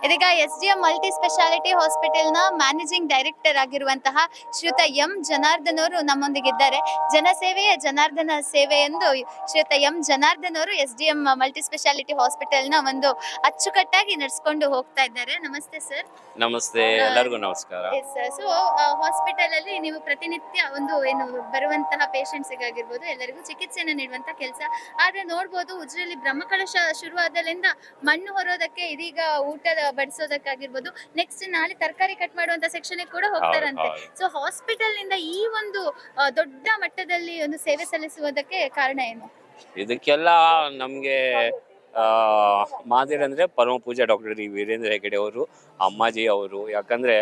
ಇದೀಗ SDM multi speciality ಹಾಸ್ಪಿಟಲ್ನ managing director ಆಗಿರುವಂತಹ ಶ್ರೀಯುತ ಜನಾರ್ದನ್ ಅವರು ನಮ್ಮೊಂದಿಗಿದ್ದಾರೆ. ಜನಸೇವೆಯೇ ಜನಾರ್ದನ ಸೇವೆ ಎಂದು ಶ್ರೀಯುತ ಜನಾರ್ದನ್ ಅವರು SDM ಮಲ್ಟಿ ಸ್ಪೆಷಾಲಿಟಿ ಹಾಸ್ಪಿಟಲ್ನ ಒಂದು ಅಚ್ಚುಕಟ್ಟಾಗಿ ನಡೆಸ್ಕೊಂಡು ಹೋಗ್ತಾ ಇದ್ದಾರೆ. ನಮಸ್ತೆ ಸರ್. ನಮಸ್ತೆ, ಎಲ್ಲರಿಗೂ ನಮಸ್ಕಾರ. ಸೊ ಹಾಸ್ಪಿಟಲ್ ಅಲ್ಲಿ ನೀವು ಪ್ರತಿನಿತ್ಯ ಒಂದು ಏನು ಬರುವಂತಹ ಪೇಷಂಟ್ಸ್ ಆಗಿರ್ಬೋದು ಎಲ್ಲರಿಗೂ ಚಿಕಿತ್ಸೆಯನ್ನು ನೀಡುವಂತ ಕೆಲಸ. ಆದ್ರೆ ನೋಡ್ಬೋದು ಉಜಿರೆಯಲ್ಲಿ ಬ್ರಹ್ಮಕಲಶ ಶುರುವಾದಲ್ಲಿಂದ ಮಣ್ಣು ಹೊರೋದಕ್ಕೆ, ಇದೀಗ ಊಟ ಬಡಿಸೋದಕ್ಕಾಗಿರ್ಬೋದು, ನೆಕ್ಸ್ಟ್ ನಾಳೆ ತರಕಾರಿ ಕಟ್ ಮಾಡುವಂತ ಸೆಕ್ಷನ್ ಕೂಡ ಹೋಗ್ತಾರಂತೆ. ಸೊ ಹಾಸ್ಪಿಟಲ್ ನಿಂದ ಈ ಒಂದು ದೊಡ್ಡ ಮಟ್ಟದಲ್ಲಿ ಒಂದು ಸೇವೆ ಸಲ್ಲಿಸುವುದಕ್ಕೆ ಕಾರಣ ಏನು? ಇದಕ್ಕೆಲ್ಲ ನಮ್ಗೆ ಮಾದಿರ ಅಂದ್ರೆ ಪರಮ ಪೂಜಾ ಡಾಕ್ಟರ್ ವೀರೇಂದ್ರ ಹೆಗಡೆ ಅವರು, ಅಮ್ಮಾಜಿ ಅವರು. ಯಾಕಂದ್ರೆ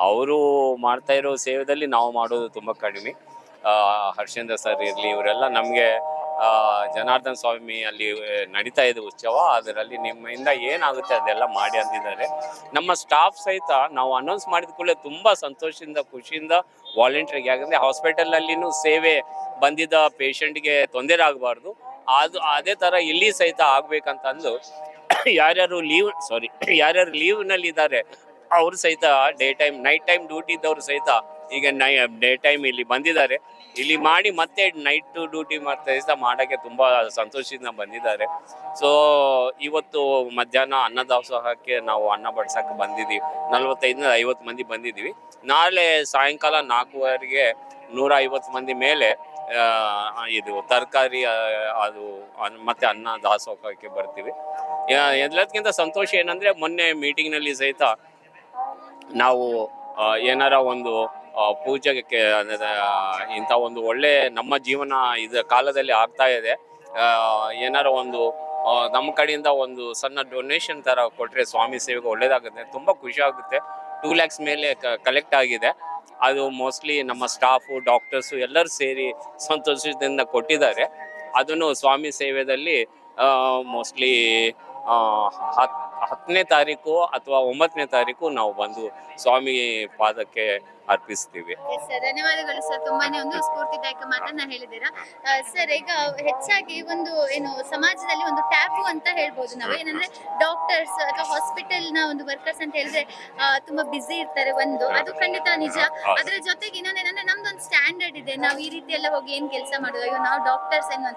ಅವರು ಮಾಡ್ತಾ ಇರೋ ಸೇವೆದಲ್ಲಿ ನಾವು ಮಾಡೋದು ತುಂಬಾ ಕಡಿಮೆ. ಹರ್ಷೇಂದ್ರ ಸರ್ ಇರ್ಲಿ, ಇವರೆಲ್ಲ ನಮ್ಗೆ ಜನಾರ್ದನ್ ಸ್ವಾಮಿ ಅಲ್ಲಿ ನಡೀತಾ ಇದೆ ಉತ್ಸವ, ಅದರಲ್ಲಿ ನಿಮ್ಮಿಂದ ಏನಾಗುತ್ತೆ ಅದೆಲ್ಲ ಮಾಡಿ ಅಂದಿದ್ದಾರೆ. ನಮ್ಮ ಸ್ಟಾಫ್ ಸಹಿತ ನಾವು ಅನೌನ್ಸ್ ಮಾಡಿದ ಕೂಡಲೇ ತುಂಬಾ ಸಂತೋಷದಿಂದ, ಖುಷಿಯಿಂದ ವಾಲಂಟಿಯರ್. ಯಾಕಂದ್ರೆ ಹಾಸ್ಪಿಟಲ್ ಅಲ್ಲಿನೂ ಸೇವೆ ಬಂದಿದ್ದ ಪೇಷಂಟ್ಗೆ ತೊಂದರೆ ಆಗಬಾರ್ದು, ಅದೇ ತರ ಇಲ್ಲಿ ಸಹಿತ ಆಗ್ಬೇಕಂತಂದು ಯಾರ್ಯಾರು ಲೀವ್ ನಲ್ಲಿ ಇದ್ದಾರೆ ಅವ್ರು ಸಹಿತ day time night time duty ಇದ್ದವ್ರು ಸಹಿತ ಈಗ ಡೇ ಟೈಮ್ ಇಲ್ಲಿ ಬಂದಿದ್ದಾರೆ. ಇಲ್ಲಿ ಮಾಡಿ ಮತ್ತೆ ನೈಟ್ ಡ್ಯೂಟಿ ಸಹಿತ ಮಾಡಕ್ಕೆ ತುಂಬಾ ಸಂತೋಷದಿಂದ ಬಂದಿದ್ದಾರೆ. ಸೊ ಇವತ್ತು ಮಧ್ಯಾಹ್ನ ಅನ್ನದಾಸೋಹಕ್ಕೆ ನಾವು ಅನ್ನ ಬಡ್ಸಕ್ಕೆ ಬಂದಿದ್ದೀವಿ. 45-50 ಮಂದಿ ಬಂದಿದ್ದೀವಿ. ನಾಳೆ ಸಾಯಂಕಾಲ 4:15ಗೆ 150 ಮಂದಿ ಮೇಲೆ ಇದು ತರಕಾರಿ ಅದು ಮತ್ತೆ ಅನ್ನ ದಾಸೋಹಕ್ಕೆ ಬರ್ತೀವಿ. ಎಲ್ಲದಕ್ಕಿಂತ ಸಂತೋಷ ಏನಂದ್ರೆ, ಮೊನ್ನೆ ಮೀಟಿಂಗ್ ನಲ್ಲಿ ಸಹಿತ ನಾವು ಏನಾರ ಒಂದು ಪೂಜೆಗೆ ಇಂಥ ಒಂದು ಒಳ್ಳೆ ನಮ್ಮ ಜೀವನ ಕಾಲದಲ್ಲಿ ಆಗ್ತಾ ಇದೆ, ಏನಾರ ಒಂದು ನಮ್ಮ ಕಡೆಯಿಂದ ಒಂದು ಸಣ್ಣ ಡೊನೇಷನ್ ತರ ಕೊಟ್ರೆ ಸ್ವಾಮಿ ಸೇವೆಗೆ ಒಳ್ಳೇದಾಗುತ್ತೆ, ತುಂಬಾ ಖುಷಿ ಆಗುತ್ತೆ. 2 lakhs ಮೇಲೆ ಕಲೆಕ್ಟ್ ಆಗಿದೆ. ಅದು ಮೋಸ್ಟ್ಲಿ ನಮ್ಮ ಸ್ಟಾಫು, ಡಾಕ್ಟರ್ಸು ಎಲ್ಲರೂ ಸೇರಿ ಸಂತೋಷದಿಂದ ಕೊಟ್ಟಿದ್ದಾರೆ. ಅದನ್ನು ಸ್ವಾಮಿ ಸೇವೆಯಲ್ಲಿ ಮೋಸ್ಟ್ಲಿ 10ನೇ ತಾರೀಕು ಅಥವಾ 9ನೇ ತಾರೀಕು ನಾವು ಬಂದು ಸ್ವಾಮಿ ಪಾದಕ್ಕೆ ಅರ್ಪಿಸ್ತೀವಿ. ಧನ್ಯವಾದಗಳು ಸರ್, ತುಂಬಾನೇ ಒಂದು ಸ್ಫೂರ್ತಿದಾಯಕ ಮಾತನ್ನ ಹೇಳಿದ್ದೀರಾ ಸರ್. ಈಗ ಹೆಚ್ಚಾಗಿ ಒಂದು ಏನು ಸಮಾಜದಲ್ಲಿ ಒಂದು ಟ್ಯಾಬು ಅಂತ ಹೇಳ್ಬೋದು ನಾವು, ಏನಂದ್ರೆ ಡಾಕ್ಟರ್ಸ್ ಅಥವಾ ಹಾಸ್ಪಿಟಲ್ ನ ಒಂದು ವರ್ಕರ್ಸ್ ಅಂತ ಹೇಳಿದ್ರೆ ತುಂಬಾ ಬಿಸಿ ಇರ್ತಾರೆ, ಅದು ಖಂಡಿತ ನಿಜ. ಅದ್ರ ಜೊತೆಗೆ ಇನ್ನೊಂದೇನಂದ್ರೆ ನಮ್ದೊಂದು ಸ್ಟ್ಯಾಂಡರ್ಡ್ ಇದೆ, ನಾವು ಈ ರೀತಿ ಎಲ್ಲ ಹೋಗಿ ಏನ್ ಕೆಲಸ ಮಾಡೋದು, ಅಯ್ಯೋ ನಾವು ಡಾಕ್ಟರ್ಸ್ ಏನು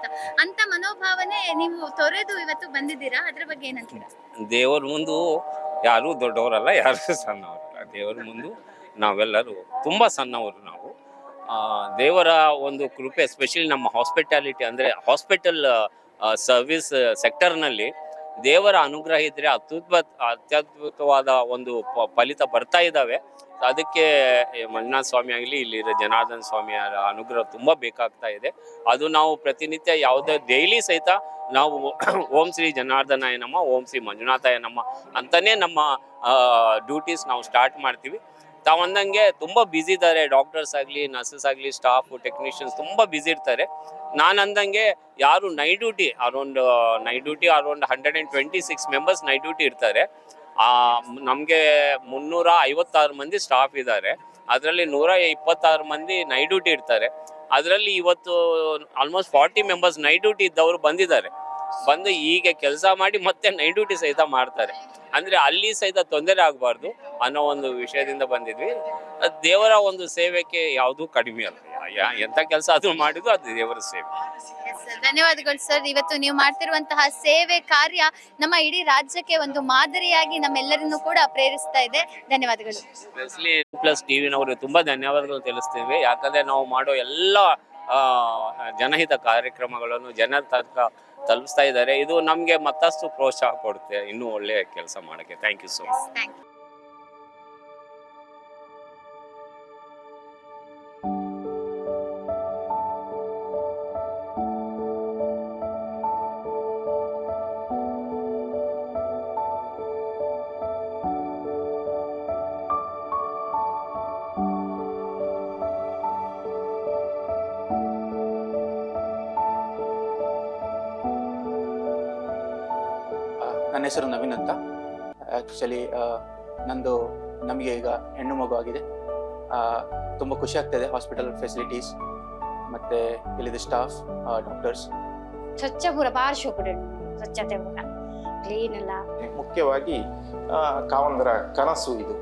ಅಂತ ಮನೋಭಾವನೆ ನೀವು ತೊರೆದು ಇವತ್ತು ಬಂದಿದ್ದೀರಾ. ಅದ್ರ ಬಗ್ಗೆ ಏನಂತೀರಾ? ದೇವರ ಮುಂದೆ ಯಾರು ದೊಡ್ಡವರಲ್ಲ, ಯಾರು ಸಣ್ಣವರಲ್ಲ. ದೇವರ ಮುಂದೆ ನಾವೆಲ್ಲರೂ ತುಂಬಾ ಸಣ್ಣವರು. ನಾವು ದೇವರ ಒಂದು ಕೃಪೆ, ಎಸ್ಪೆಷಲಿ ನಮ್ಮ ಹಾಸ್ಪಿಟಾಲಿಟಿ ಅಂದ್ರೆ ಹಾಸ್ಪಿಟಲ್ ಸರ್ವಿಸ್ ಸೆಕ್ಟರ್ನಲ್ಲಿ ದೇವರ ಅನುಗ್ರಹ ಇದ್ರೆ ಅತ್ಯದ್ಭುತವಾದ ಒಂದು ಫಲಿತ ಬರ್ತಾ ಇದ್ದಾವೆ. ಅದಕ್ಕೆ ಮಂಜುನಾಥ ಸ್ವಾಮಿ ಆಗಲಿ, ಇಲ್ಲಿ ಜನಾರ್ದನ್ ಸ್ವಾಮಿಯರ ಅನುಗ್ರಹ ತುಂಬಾ ಬೇಕಾಗ್ತಾ ಇದೆ. ಅದು ನಾವು ಪ್ರತಿನಿತ್ಯ ಯಾವುದೇ ಡೈಲಿ ಸಹಿತ ನಾವು ಓಂ ಶ್ರೀ ಜನಾರ್ದನಾಯ ನಮ, ಓಂ ಶ್ರೀ ಮಂಜುನಾಥಾಯ ನಮ ಅಂತಾನೆ ನಮ್ಮ ಡ್ಯೂಟೀಸ್ ನಾವು ಸ್ಟಾರ್ಟ್ ಮಾಡ್ತೀವಿ. ತಾವಂದಂಗೆ ತುಂಬಾ ಬ್ಯುಸಿ ಇದ್ದಾರೆ, ಡಾಕ್ಟರ್ಸ್ ಆಗಲಿ, ನರ್ಸಸ್ ಆಗಲಿ, ಸ್ಟಾಫ್, ಟೆಕ್ನಿಷಿಯನ್ಸ್ ತುಂಬಾ ಬ್ಯುಸಿ ಇರ್ತಾರೆ. ನಾನು ಅಂದಂಗೆ ಯಾರು night duty around 126 members night duty ಇರ್ತಾರೆ. ನಮಗೆ 356 ಮಂದಿ ಸ್ಟಾಫ್ ಇದ್ದಾರೆ. ಅದರಲ್ಲಿ 126 ಮಂದಿ ನೈಟ್ ಡ್ಯೂಟಿ ಇರ್ತಾರೆ. ಅದರಲ್ಲಿ ಇವತ್ತು ಆಲ್ಮೋಸ್ಟ್ 40 ಮೆಂಬರ್ಸ್ ನೈಟ್ ಡ್ಯೂಟಿ ಇದ್ದವರು ಬಂದಿದ್ದಾರೆ. ಬಂದು ಈಗ ಕೆಲಸ ಮಾಡಿ ಮತ್ತೆ ನೈಟ್ ಡ್ಯೂಟಿ ಸಹಿತ ಮಾಡ್ತಾರೆ. ಅಂದ್ರೆ ಅಲ್ಲಿ ಸಹಿತ ತೊಂದರೆ ಆಗಬಾರ್ದು ಅನ್ನೋ ಒಂದು ವಿಷಯದಿಂದ ಬಂದಿದ್ವಿ. ದೇವರ ಒಂದು ಸೇವೆಗೆ ಯಾವುದು ಕಡಿಮೆ ಅಲ್ಲ, ಎಂತ ಕೆಲಸ ಅದು ಮಾಡಿದ್ರು ಅದು ದೇವರ ಸೇವೆ. ಧನ್ಯವಾದಗಳು ಸರ್. ಇವತ್ತು ನೀವು ಮಾಡ್ತಿರುವಂತಹ ಸೇವೆ ಕಾರ್ಯ ನಮ್ಮ ಇಡೀ ರಾಜ್ಯಕ್ಕೆ ಒಂದು ಮಾದರಿಯಾಗಿ ನಮ್ಮೆಲ್ಲರನ್ನು ಕೂಡ ಪ್ರೇರಿಸ್ತಾ ಇದೆ. ಧನ್ಯವಾದಗಳು. ಪ್ಲಸ್ ಟಿವಿನವರು ತುಂಬಾ ಧನ್ಯವಾದಗಳು ತಿಳಿಸ್ತೀವಿ. ಯಾಕಂದ್ರೆ ನಾವು ಮಾಡೋ ಎಲ್ಲ ಜನಹಿತ ಕಾರ್ಯಕ್ರಮಗಳನ್ನು ಜನರ ತನಕ ತಲುಪಿಸ್ತಾ ಇದ್ದಾರೆ. ಇದು ನಮ್ಗೆ ಮತ್ತಷ್ಟು ಪ್ರೋತ್ಸಾಹ ಕೊಡುತ್ತೆ ಇನ್ನೂ ಒಳ್ಳೆಯ ಕೆಲಸ ಮಾಡಕ್ಕೆ. Thank you so much. ನನ್ನ ಹೆಸರು ನವೀನ್ ಅಂತ. ಆ್ಯಕ್ಚುಲಿ ನಮಗೆ ಈಗ ಹೆಣ್ಣು ಮಗು ಆಗಿದೆ. ತುಂಬ ಖುಷಿ ಆಗ್ತಾಯಿದೆ. ಹಾಸ್ಪಿಟಲ್ ಫೆಸಿಲಿಟೀಸ್ ಮತ್ತು ಇಲ್ಲಿದೆ ಸ್ಟಾಫ್, ಡಾಕ್ಟರ್ಸ್ ಸ್ವಚ್ಛ ಪೂರ ಭಾರಿ ಶೋಕುಡು ಸ್ವಚ್ಛತೆ ಪೂರ ಕ್ಲೀನ್ ಎಲ್ಲ. ಮುಖ್ಯವಾಗಿ ಕಾವಂದರ ಕನಸು ಇದು.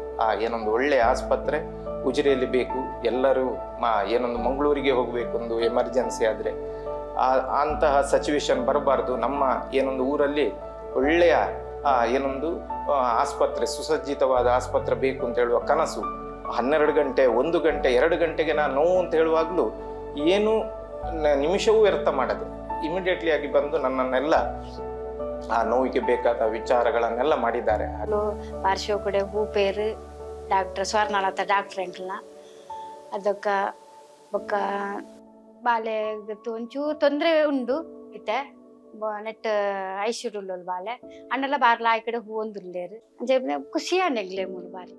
ಏನೊಂದು ಒಳ್ಳೆ ಆಸ್ಪತ್ರೆ ಉಜಿರೆಯಲ್ಲಿ ಬೇಕು. ಎಲ್ಲರೂ ಏನೊಂದು ಮಂಗಳೂರಿಗೆ ಹೋಗಬೇಕು, ಒಂದು ಎಮರ್ಜೆನ್ಸಿ ಆದರೆ ಅಂತಹ ಸಿಚುವೇಶನ್ ಬರಬಾರ್ದು. ನಮ್ಮ ಏನೊಂದು ಊರಲ್ಲಿ ಒಳ್ಳೆಯ ಏನೊಂದು ಆಸ್ಪತ್ರೆ, ಸುಸಜ್ಜಿತವಾದ ಆಸ್ಪತ್ರೆ ಬೇಕು ಅಂತ ಹೇಳುವ ಕನಸು 12 ಗಂಟೆ 1 ಗಂಟೆ 2 ಗಂಟೆಗೆ ನಾನು ನೋವು ಅಂತ ಹೇಳುವಾಗಲೂ ಏನು ನಿಮಿಷವೂ ವ್ಯರ್ಥ ಮಾಡದೆ ಇಮಿಡಿಯೇಟ್ಲಿ ಆಗಿ ಬಂದು ನನ್ನನ್ನೆಲ್ಲ ಆ ನೋವಿಗೆ ಬೇಕಾದ ವಿಚಾರಗಳನ್ನೆಲ್ಲ ಮಾಡಿದ್ದಾರೆ. ಪಾರ್ಶ್ವ ಕೂಡ ಹೂಪೇರು ಡಾಕ್ಟರ್ ಸ್ವರ್ಣಲತ ಡಾಕ್ಟರ್ ಎಂಕ್ಲ ಅದಕ್ಕ ಬೊಕ್ಕ ಬಾಲೆ ಒಂಚೂರು ತೊಂದರೆ ಉಂಡು ಇತ್ತೆ ನೆಟ್ ಐಶ್ವರ್ಯುಲ್ ಬಾಲೆ ಅಣ್ಣೆಲ್ಲ ಬಾರ್ಲ ಆ ಕಡೆ ಹೂ ಒಂದುಲ್ಲೇರು ಖುಷಿ ನೆಗ್ಲೆ ಮೂರು ಬಾರಿ.